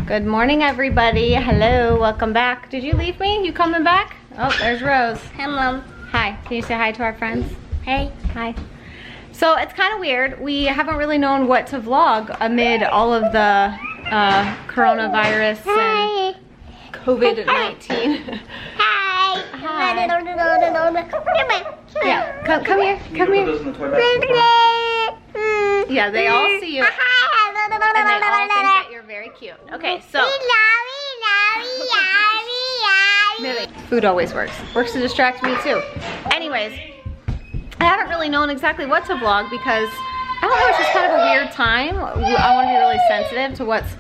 Good morning, everybody. Hello, welcome back. Did you leave me? You coming back? Oh, there's Rose. Hi, Mom. Hi, can you say hi to our friends? Hey. Hi. So it's kind of weird. We haven't really known what to vlog amid all of the coronavirus and COVID-19. Hi. Hi. Come here. Yeah, come here, come here. Yeah, they all see you. And they all think that you're very cute. Okay, so. Millie, food always works. Works to distract me too. Anyways, I haven't really known exactly what to vlog because, I don't know, it's just kind of a weird time. I want to be really sensitive to what's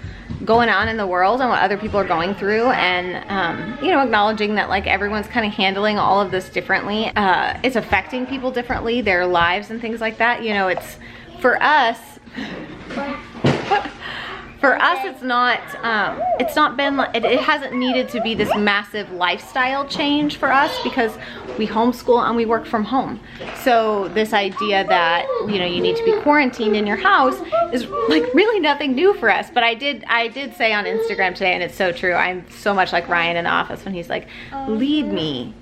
going on in the world and what other people are going through, and you know, acknowledging that like everyone's kind of handling all of this differently. It's affecting people differently, their lives and things like that. You know, it's for us. For us, it's not been, it hasn't needed to be this massive lifestyle change for us because we homeschool and we work from home. So this idea that, you know, you need to be quarantined in your house is like really nothing new for us. But I did say on Instagram today, and it's so true, I'm so much like Ryan in the office when he's like, lead me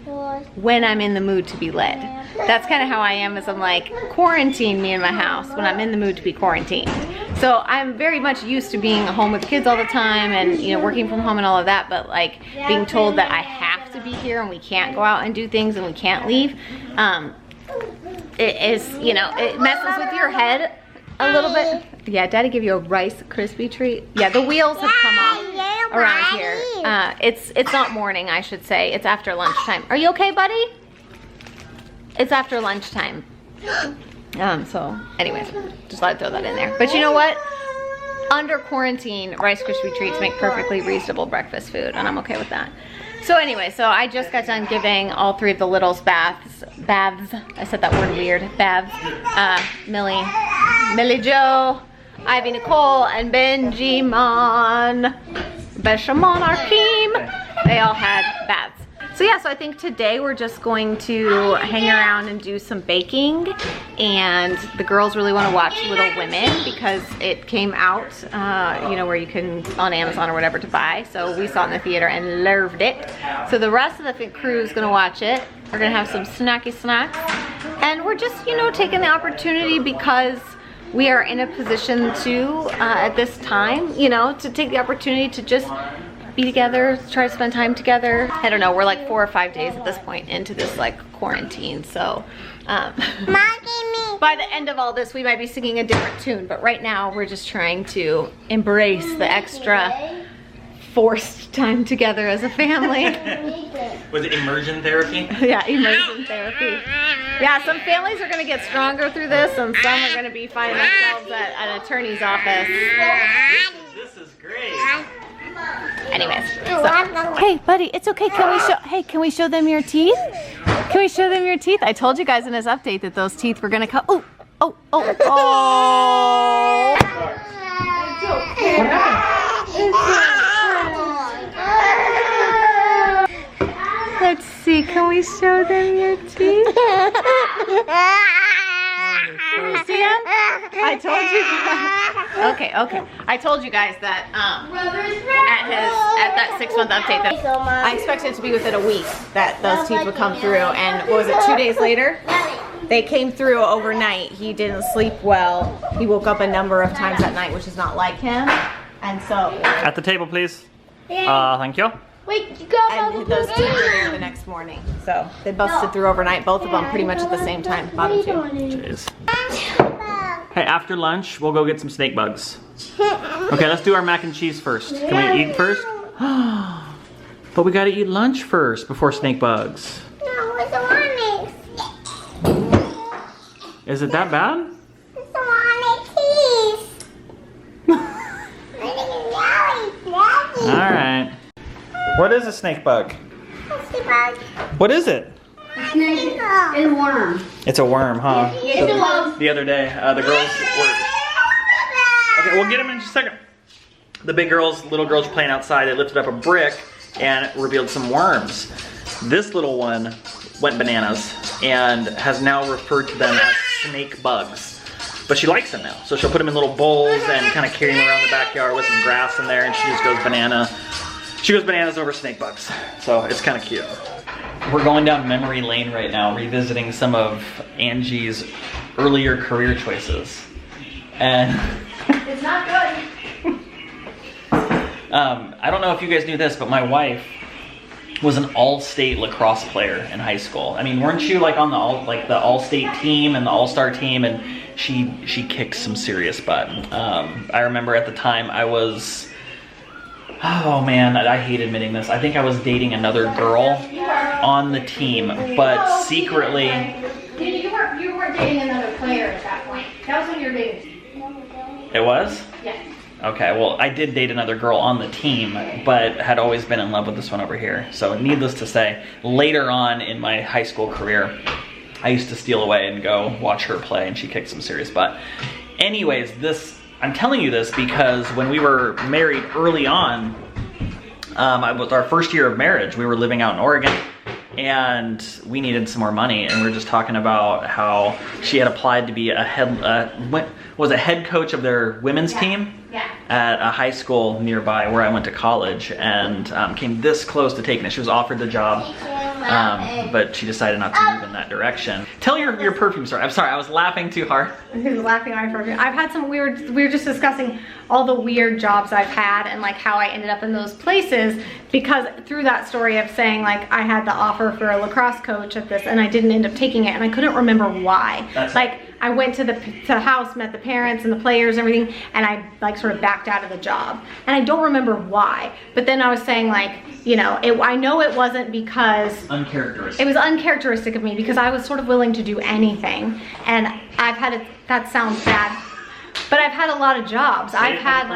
when I'm in the mood to be led. That's kind of how I am, is I'm like, quarantine me in my house when I'm in the mood to be quarantined. So I'm very much used to being home with kids all the time and, you know, working from home and all of that, but like being told that I have to be here and we can't go out and do things and we can't leave, it is, you know, it messes with your head a little bit. Yeah, Daddy gave you a Rice Krispie treat. Yeah, the wheels have come off around here. It's not morning, I should say. It's after lunchtime. Are you okay, buddy? It's after lunchtime. So anyways, just thought I'd throw that in there. But you know what? Under quarantine, Rice Krispie treats make perfectly reasonable breakfast food, and I'm okay with that. So anyway, so I just got done giving all three of the littles baths. I said that word weird. Baths. Millie Jo, Ivy Nicole, and Benjamin. Beshamon, our team. They all had baths. So yeah, so I think today we're just going to hang around and do some baking, and the girls really want to watch Little Women because it came out, you know, where you can, on Amazon or whatever, to buy. So we saw it in the theater and loved it. So the rest of the crew is going to watch it. We're going to have some snacky snacks, and we're just, you know, taking the opportunity because we are in a position to, at this time, you know, to take the opportunity to just be together, try to spend time together. I don't know, we're like 4 or 5 days at this point into this like quarantine, so by the end of all this we might be singing a different tune, but right now we're just trying to embrace the extra forced time together as a family. Was it immersion therapy? Yeah, immersion therapy. Yeah, some families are gonna get stronger through this, and some are gonna be finding themselves at an attorney's office. This is great. Anyways, so. Hey buddy, it's okay. Can we show them your teeth? Can we show them your teeth? I told you guys in this update that those teeth were gonna come. Oh. Let's see, can we show them your teeth? Can you see him? I told you guys. Okay. I told you guys that at that 6-month update that I expected it to be within a week that those teeth would come through, and what was it, 2 days later? They came through overnight. He didn't sleep well. He woke up a number of times at night, which is not like him. And so at the table, please. Thank you. Wait, you got and those teeth were there the next morning. So they busted through overnight, both of them pretty much at the same time, bottom two. Jeez. Hey, after lunch, we'll go get some snake bugs. Okay, let's do our mac and cheese first. Can we eat first? But we gotta eat lunch first before snake bugs. No, I don't want it. Is it that bad? I don't want it, Alright. What is a snake bug? What is it? It's a worm. It's a worm, huh? Yeah. The other day, the girls were... Okay, we'll get them in just a second. The big girls, little girls playing outside, they lifted up a brick and revealed some worms. This little one went bananas and has now referred to them as snake bugs. But she likes them now. So she'll put them in little bowls and kind of carry them around the backyard with some grass in there, and she just goes banana. She goes bananas over snake bugs. So it's kind of cute. We're going down memory lane right now, revisiting some of Angie's earlier career choices. And It's not good. I don't know if you guys knew this, but my wife was an all-state lacrosse player in high school. I mean, weren't you like on the all-state team and the all-star team? And she kicked some serious butt. I remember at the time I was, oh man, I hate admitting this. I think I was dating another girl on the team, but secretly. You weren't dating another player at that point. That was when you were dating. It was? Yes. Okay, well, I did date another girl on the team, but had always been in love with this one over here. So needless to say, later on in my high school career, I used to steal away and go watch her play, and she kicked some serious butt. Anyways, I'm telling you this because when we were married early on, it was our first year of marriage. We were living out in Oregon, and we needed some more money, and we were just talking about how she had applied to be a head coach of their women's team at a high school nearby where I went to college, and came this close to taking it. She was offered the job, but she decided not to move in that direction. Tell your perfume story. I'm sorry, I was laughing too hard. He was laughing at my perfume. I've had some, we were just discussing all the weird jobs I've had and like how I ended up in those places, because through that story of saying like I had the offer for a lacrosse coach at this and I didn't end up taking it, and I couldn't remember why. Like I went to the house, met the parents and the players and everything, and I like sort of backed out of the job. And I don't remember why. But then I was saying like, you know, I know it wasn't because... Uncharacteristic. It was uncharacteristic of me because I was sort of willing to do anything. And I've had that sounds bad, but I've had a lot of jobs. I've had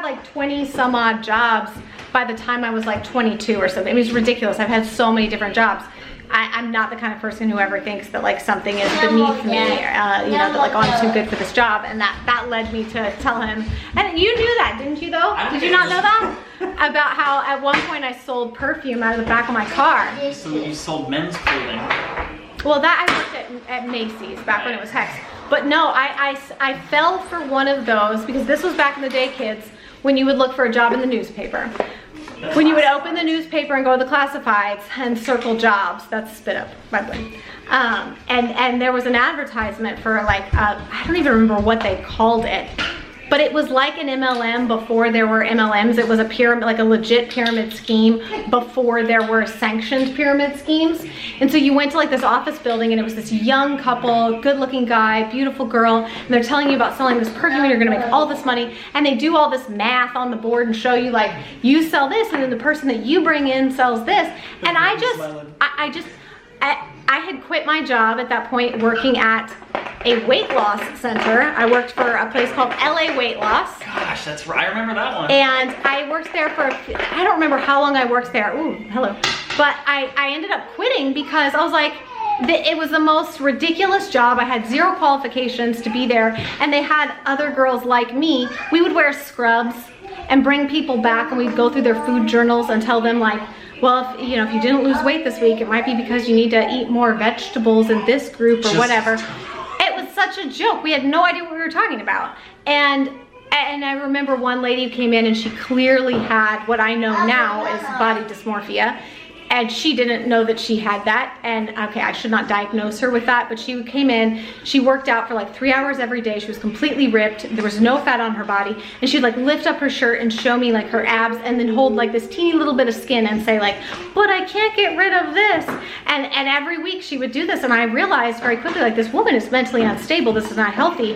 like 20 some odd jobs by the time I was like 22 or something. It was ridiculous. I've had so many different jobs. I'm not the kind of person who ever thinks that like something is beneath me, you know, that like, oh, I'm too good for this job. And that led me to tell him, and you knew that, didn't you though? Did you not know that? About how at one point I sold perfume out of the back of my car. So you sold men's clothing. Well, that I worked at Macy's back when it was Hex. But no, I fell for one of those because this was back in the day, kids, when you would look for a job in the newspaper. When you would open the newspaper and go to the classifieds and circle jobs, that's spit up, by the way. And there was an advertisement for like, I don't even remember what they called it, but it was like an MLM before there were MLMs. It was a pyramid, like a legit pyramid scheme before there were sanctioned pyramid schemes. And so you went to like this office building and it was this young couple, good looking guy, beautiful girl, and they're telling you about selling this perfume and you're gonna make all this money. And they do all this math on the board and show you like, you sell this and then the person that you bring in sells this. And I had quit my job at that point working at a weight loss center. I worked for a place called LA Weight Loss. Gosh, that's right. I remember that one. And I worked there for, I don't remember how long I worked there. Ooh, hello. But I ended up quitting because I was like, it was the most ridiculous job. I had zero qualifications to be there. And they had other girls like me. We would wear scrubs and bring people back and we'd go through their food journals and tell them like, well, if you didn't lose weight this week, it might be because you need to eat more vegetables in this group or whatever. It was such a joke. We had no idea what we were talking about. And I remember one lady who came in and she clearly had what I know now is body dysmorphia. And she didn't know that she had that. And okay, I should not diagnose her with that, but she came in, she worked out for like 3 hours every day. She was completely ripped. There was no fat on her body. And she'd like lift up her shirt and show me like her abs and then hold like this teeny little bit of skin and say like, but I can't get rid of this. And every week she would do this. And I realized very quickly, like, this woman is mentally unstable. This is not healthy.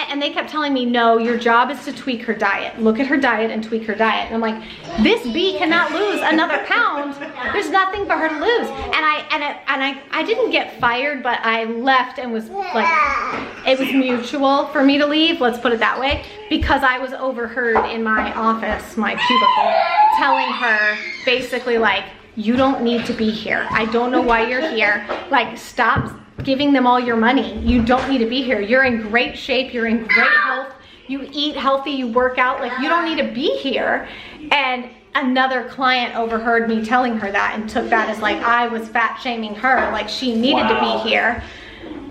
And they kept telling me, no, your job is to tweak her diet. Look at her diet and tweak her diet. And I'm like, this bee cannot lose another pound. There's nothing for her to lose. And I didn't get fired, but I left and was like, it was mutual for me to leave, let's put it that way, because I was overheard in my office, my cubicle, telling her basically like, you don't need to be here. I don't know why you're here. Like, stop giving them all your money. You don't need to be here. You're in great shape. You're in great health. You eat healthy, you work out. Like, you don't need to be here. And another client overheard me telling her that and took that as like I was fat shaming her, like she needed to be here.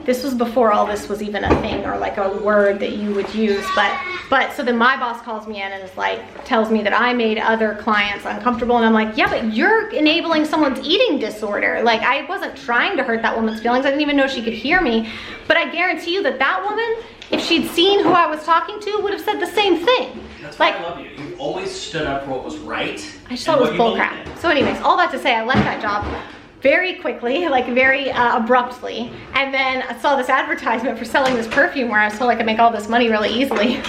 This was before all this was even a thing or like a word that you would use. But so then my boss calls me in and is like, tells me that I made other clients uncomfortable. And I'm like, yeah, but you're enabling someone's eating disorder. Like, I wasn't trying to hurt that woman's feelings. I didn't even know she could hear me. But I guarantee you that that woman, if she'd seen who I was talking to, would have said the same thing. That's like, why I love you. You always stood up for what was right. I just thought it was bullcrap. So anyways, all that to say, I left that job very quickly, like very abruptly, and then I saw this advertisement for selling this perfume where I was told I could make all this money really easily.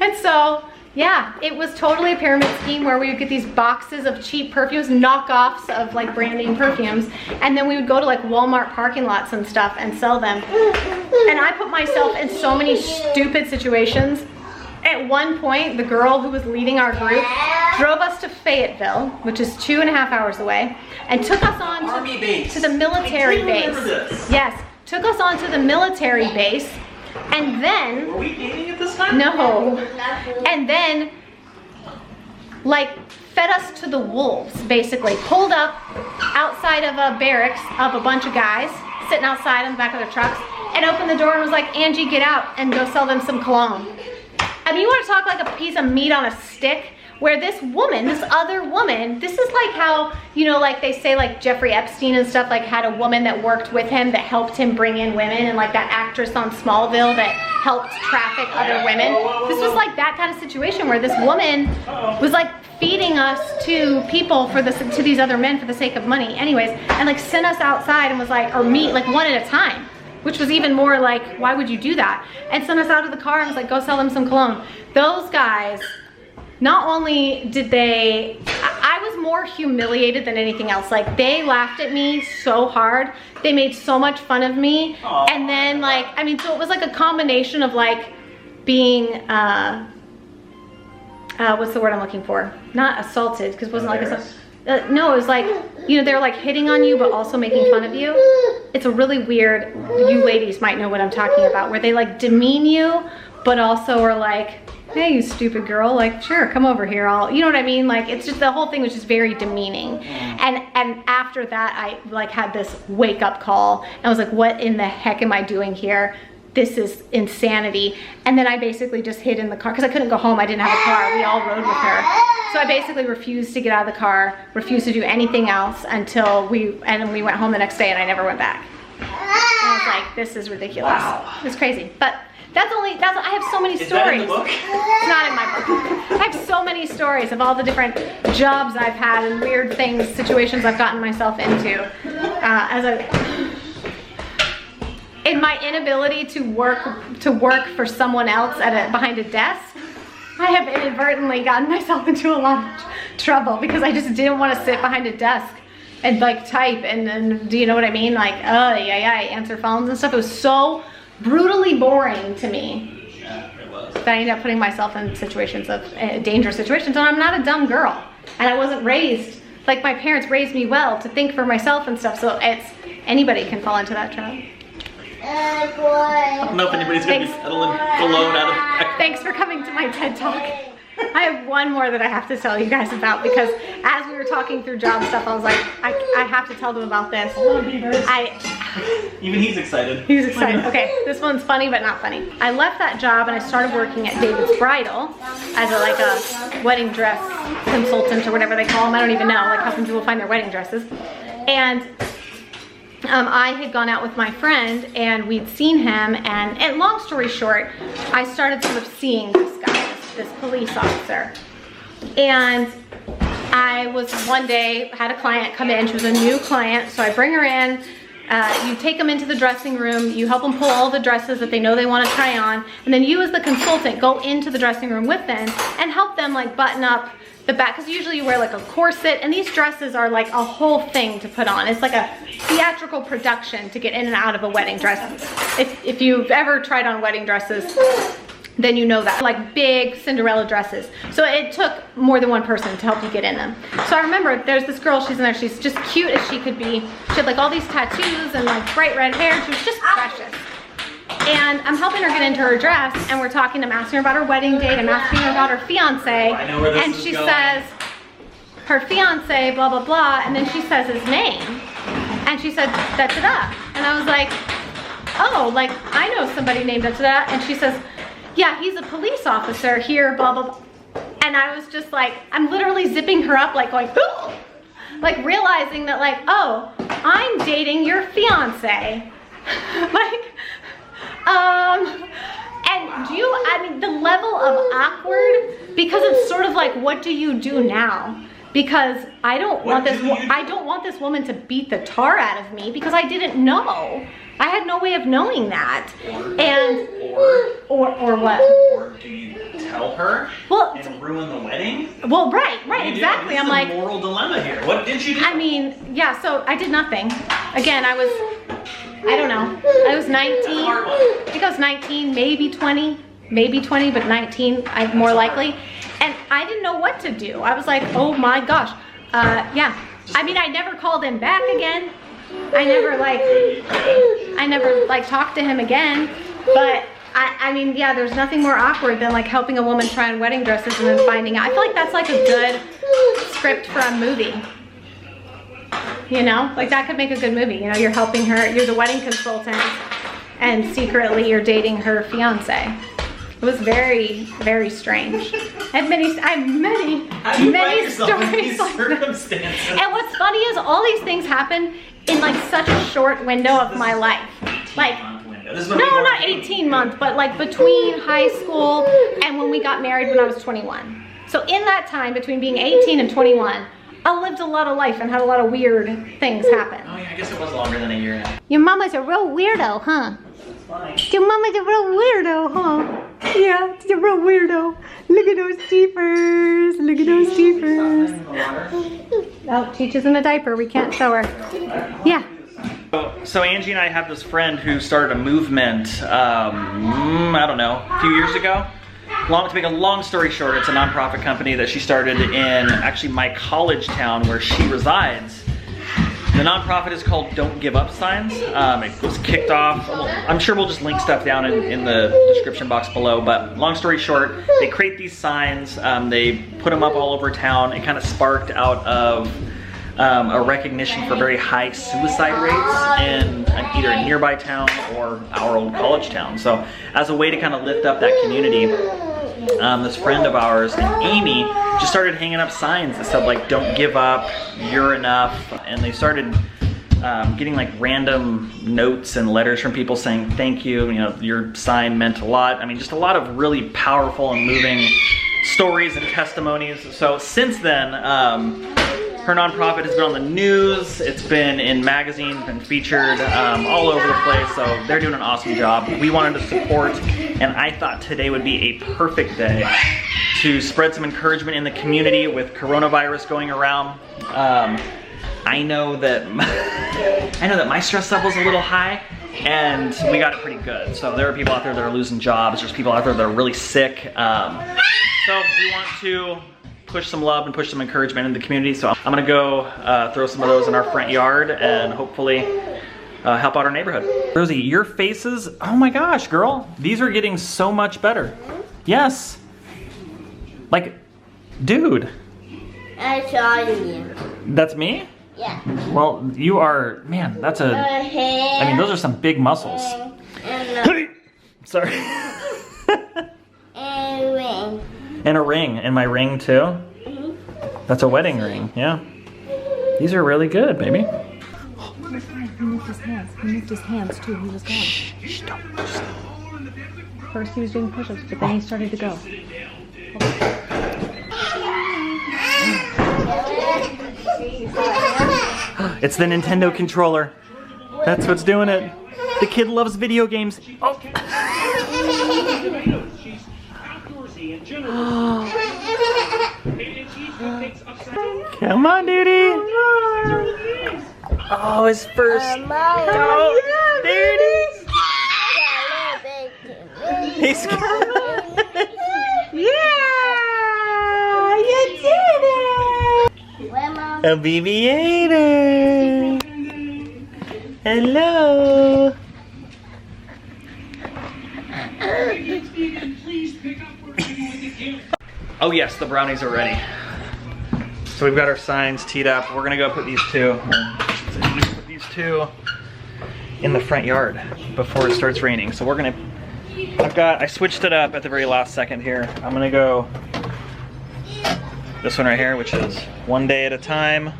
And so yeah, it was totally a pyramid scheme where we would get these boxes of cheap perfumes, knockoffs of like brand name perfumes, and then we would go to like Walmart parking lots and stuff and sell them. And I put myself in so many stupid situations. At one point, the girl who was leading our group drove us to Fayetteville, which is 2.5 hours away, and took us on to the military base. Yes, took us on to the military base, and then... Were we dating at this time? No. And then, like, fed us to the wolves, basically. Pulled up outside of a barracks of a bunch of guys sitting outside on the back of their trucks, and opened the door and was like, Angie, get out and go sell them some cologne. I mean, you want to talk like a piece of meat on a stick? Where this woman, this other woman, this is like how, you know, like they say like Jeffrey Epstein and stuff, like had a woman that worked with him that helped him bring in women, and like that actress on Smallville that helped traffic other women. This was like that kind of situation where this woman was like feeding us to people for this, to these other men for the sake of money. Anyways, and like sent us outside and was like, or meet like one at a time. Which was even more like, why would you do that? And sent us out of the car and was like, go sell them some cologne. Those guys, not only did they, I was more humiliated than anything else. Like, they laughed at me so hard. They made so much fun of me. Aww. And then like, I mean, so it was like a combination of like being, what's the word I'm looking for? Not assaulted, because it wasn't like assault. No, it was like, you know, they're like hitting on you, but also making fun of you. It's a really weird, you ladies might know what I'm talking about, where they like demean you, but also are like, hey, you stupid girl, like, sure, come over here, you know what I mean? Like, it's just, the whole thing was just very demeaning. And after that, I like had this wake up call, and I was like, what in the heck am I doing here? This is insanity. And then I basically just hid in the car, because I couldn't go home, I didn't have a car, we all rode with her. So I basically refused to get out of the car, refused to do anything else until we went home the next day, and I never went back. And I was like, this is ridiculous. Wow. It's crazy. But I have so many stories. That in the book? It's not in my book. I have so many stories of all the different jobs I've had and weird things, situations I've gotten myself into. In my inability to work for someone else behind a desk, I have inadvertently gotten myself into a lot of trouble because I just didn't want to sit behind a desk and like type and do you know what I mean? Like, answer phones and stuff. It was so brutally boring to me. Yeah, it was. That I ended up putting myself in situations of dangerous situations, and I'm not a dumb girl. And I wasn't raised, like my parents raised me well to think for myself and stuff, so anybody can fall into that trap. I don't know if anybody's gonna be settling cologne out of. Thanks for coming to my TED Talk. I have one more that I have to tell you guys about, because as we were talking through job stuff, I was like, I have to tell them about this. Even he's excited. He's excited. Okay, this one's funny but not funny. I left that job and I started working at David's Bridal as a wedding dress consultant or whatever they call them. I don't even know, like helping people find their wedding dresses. And I had gone out with my friend and we'd seen him, and long story short, I started sort of seeing this guy, this police officer. And I was one day, had a client come in, she was a new client, so I bring her in, you take them into the dressing room, you help them pull all the dresses that they know they want to try on, and then you as the consultant go into the dressing room with them and help them like button up the back, because usually you wear like a corset, and these dresses are like a whole thing to put on. It's like a theatrical production to get in and out of a wedding dress. If you've ever tried on wedding dresses, then you know that. Like big Cinderella dresses. So it took more than one person to help you get in them. So I remember there's this girl, she's in there, she's just cute as she could be. She had like all these tattoos and like bright red hair, she was just precious. And I'm helping her get into her dress, and we're talking, I'm asking her about her wedding date, I'm asking her about her fiance, and she says, her fiance, blah, blah, blah, and then she says his name, and she said, da-da-da, and I was like, oh, like, I know somebody named up to that. And she says, yeah, he's a police officer here, blah, blah, blah. And I was just like, I'm literally zipping her up, like going, ooh! Like realizing that like, oh, I'm dating your fiance. Like, and do you, I mean, the level of awkward, because it's sort of like, what do you do now? Because I don't want this woman to beat the tar out of me because I didn't know. I had no way of knowing that. Or what? Or do you tell her and ruin the wedding? Well, right, exactly. I'm like, moral dilemma here. What did you do? I mean, yeah, so I did nothing. Again, I don't know. I was 19. I think I was 19, maybe 20, but 19, more likely. And I didn't know what to do. I was like, oh my gosh. Yeah. I mean, I never called him back again. I never like talked to him again. But I mean, yeah, there's nothing more awkward than like helping a woman try on wedding dresses and then finding out. I feel like that's like a good script for a movie. You know, like that could make a good movie. You know, you're helping her, you're the wedding consultant, and secretly you're dating her fiance. It was very, very strange. I have many stories like that. And what's funny is all these things happen in like such a short window of my life. Like, no, not 18 months, but like between high school and when we got married when I was 21. So in that time between being 18 and 21, I lived a lot of life and had a lot of weird things happen. Oh yeah, I guess it was longer than a year now. Your mama's a real weirdo, huh? Your mama's a real weirdo, huh? Yeah, she's a real weirdo. Look at those teethers. Look at those teethers. Oh, Cheech is in a diaper. We can't show her. Yeah. So Angie and I have this friend who started a movement, I don't know, a few years ago. To make a long story short, it's a nonprofit company that she started in actually my college town where she resides. The nonprofit is called Don't Give Up Signs. It was kicked off, I'm sure we'll just link stuff down in the description box below, but long story short, they create these signs, they put them up all over town. It kind of sparked out of a recognition for very high suicide rates in either a nearby town or our old college town. So as a way to kind of lift up that community, this friend of ours, Amy, just started hanging up signs that said like, don't give up, you're enough. And they started getting like random notes and letters from people saying thank you, you know, your sign meant a lot. I mean, just a lot of really powerful and moving stories and testimonies. So since then, her nonprofit has been on the news, it's been in magazines, been featured all over the place, so they're doing an awesome job. We wanted to support, and I thought today would be a perfect day to spread some encouragement in the community with coronavirus going around. I know that my stress level's a little high, and we got it pretty good. So there are people out there that are losing jobs, there's people out there that are really sick. So we want to push some love and push some encouragement in the community. So I'm gonna go throw some of those in our front yard and hopefully help out our neighborhood. Rosie, your faces, oh my gosh, girl. These are getting so much better. Yes. Like, dude. I saw you. That's me? Yeah. Well, you are, man, that's a, I mean, those are some big muscles. Sorry. And ring. And a ring, and my ring too? Mm-hmm. That's a wedding ring, yeah. These are really good, baby. Oh, he moved his hands. He moved his hands too. He was gone. Shh, don't. First he was doing push-ups, but then he started to go. It's the Nintendo controller. That's what's doing it. The kid loves video games. Oh. Come on, duty. Oh, his first. Oh, there it is. He's yeah, you did it. A BB-8er. Hello. Oh yes, the brownies are ready. So we've got our signs teed up. We're gonna go put these two in the front yard before it starts raining. So we're gonna, I switched it up at the very last second here. I'm gonna go this one right here, which is one day at a time.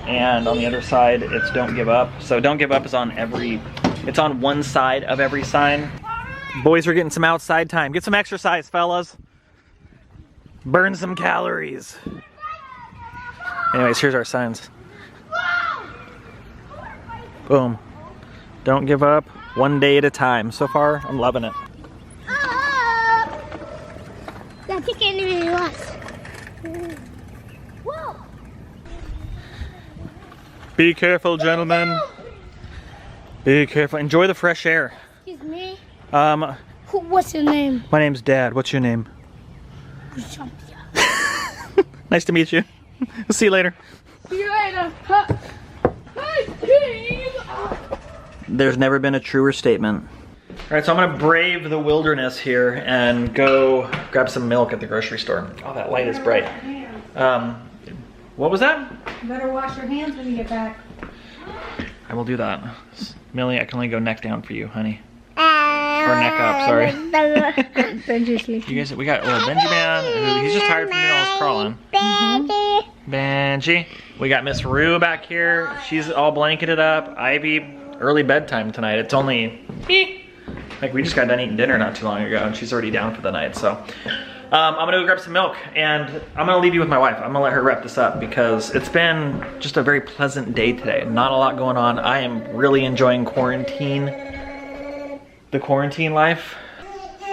And on the other side, it's don't give up. So don't give up is on it's on one side of every sign. Boys are getting some outside time. Get some exercise, fellas. Burn some calories. Anyways, here's our signs. Boom. Don't give up, one day at a time. So far, I'm loving it. Be careful, gentlemen. Be careful. Enjoy the fresh air. Excuse me. What's your name? My name's Dad. What's your name? Nice to meet you. We'll see you later. See you later. There's never been a truer statement. All right, so I'm gonna brave the wilderness here and go grab some milk at the grocery store. Oh, that light is bright. What was that? You better wash your hands when you get back. I will do that. Millie, I can only go neck down for you, honey. Or neck up, sorry. You guys, we got Benji Man. He's just tired from doing all his crawling. Benji. We got Miss Rue back here. She's all blanketed up. Ivy, early bedtime tonight. It's only, like we just got done eating dinner not too long ago and she's already down for the night, so. I'm gonna go grab some milk and I'm gonna leave you with my wife. I'm gonna let her wrap this up because it's been just a very pleasant day today. Not a lot going on. I am really enjoying quarantine. The quarantine life.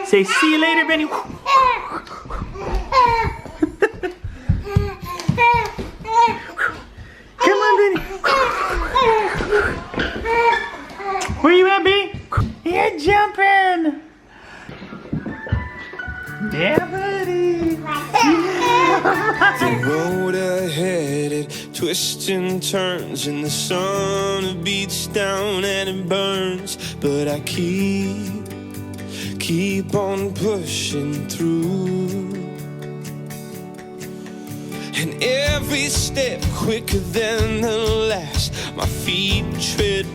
Say, see you later, Benny. Come on, Benny. Where you at, B? You're jumping. Yeah, buddy. The road ahead, it twists and turns, and the sun beats down and it burns. But I keep on pushing through. And every step quicker than the last, my feet tread